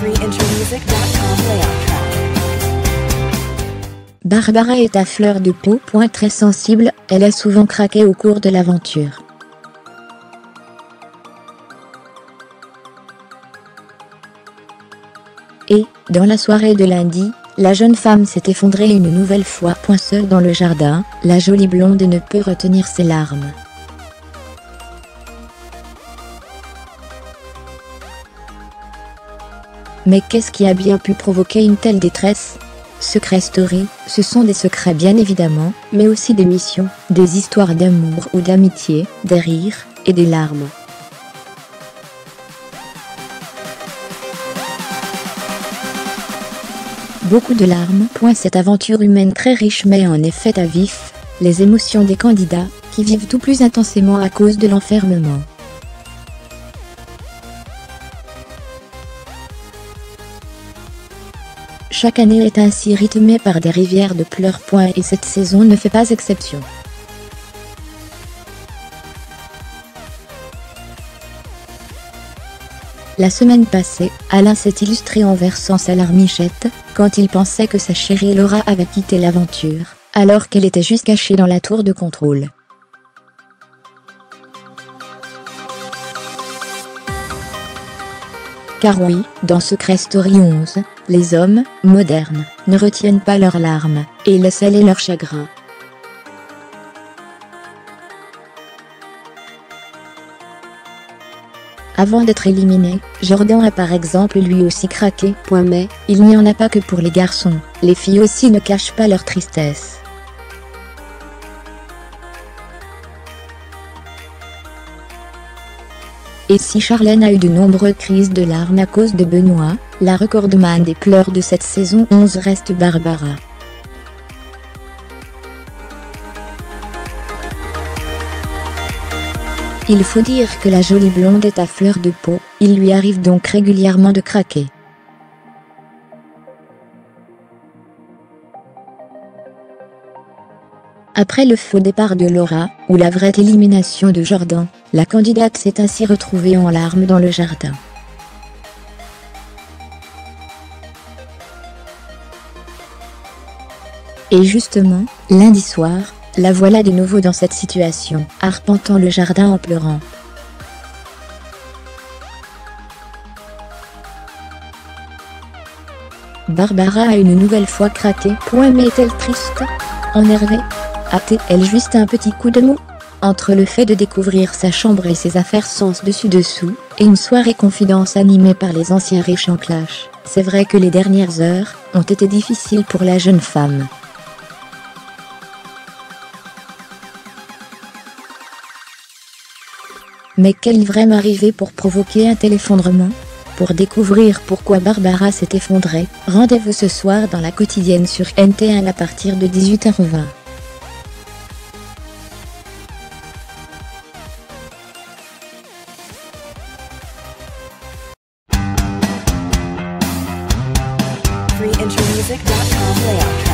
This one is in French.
freeintermusic.com layout track. Barbara est à fleur de peau. Très sensible, elle a souvent craqué au cours de l'aventure. Et, dans la soirée de lundi, la jeune femme s'est effondrée une nouvelle fois. Seule dans le jardin, la jolie blonde ne peut retenir ses larmes. Mais qu'est-ce qui a bien pu provoquer une telle détresse? Secret Story, ce sont des secrets bien évidemment, mais aussi des missions, des histoires d'amour ou d'amitié, des rires, et des larmes. Beaucoup de larmes. Cette aventure humaine très riche met en effet à vif les émotions des candidats, qui vivent tout plus intensément à cause de l'enfermement. Chaque année est ainsi rythmée par des rivières de pleurs. Et cette saison ne fait pas exception. La semaine passée, Alain s'est illustré en versant sa larmichette, quand il pensait que sa chérie Laura avait quitté l'aventure, alors qu'elle était juste cachée dans la tour de contrôle. Car oui, dans Secret Story 11, les hommes, modernes, ne retiennent pas leurs larmes, et laissent aller leur chagrin. Avant d'être éliminé, Jordan a par exemple lui aussi craqué. Mais, il n'y en a pas que pour les garçons, les filles aussi ne cachent pas leur tristesse. Et si Charlène a eu de nombreuses crises de larmes à cause de Benoît, la recordman des pleurs de cette saison 11 reste Barbara. Il faut dire que la jolie blonde est à fleur de peau, il lui arrive donc régulièrement de craquer. Après le faux départ de Laura, ou la vraie élimination de Jordan, la candidate s'est ainsi retrouvée en larmes dans le jardin. Et justement, lundi soir, la voilà de nouveau dans cette situation, arpentant le jardin en pleurant. Barbara a une nouvelle fois craqué. Mais est-elle triste? Énervée? A-t-elle juste un petit coup de mou? Entre le fait de découvrir sa chambre et ses affaires sens dessus-dessous, et une soirée confidence animée par les anciens riches en clash, c'est vrai que les dernières heures ont été difficiles pour la jeune femme. Mais qu'est-il vraiment arrivé pour provoquer un tel effondrement? Pour découvrir pourquoi Barbara s'est effondrée, rendez-vous ce soir dans La Quotidienne sur NT1 à partir de 18h20. freeintermusic.com layout track.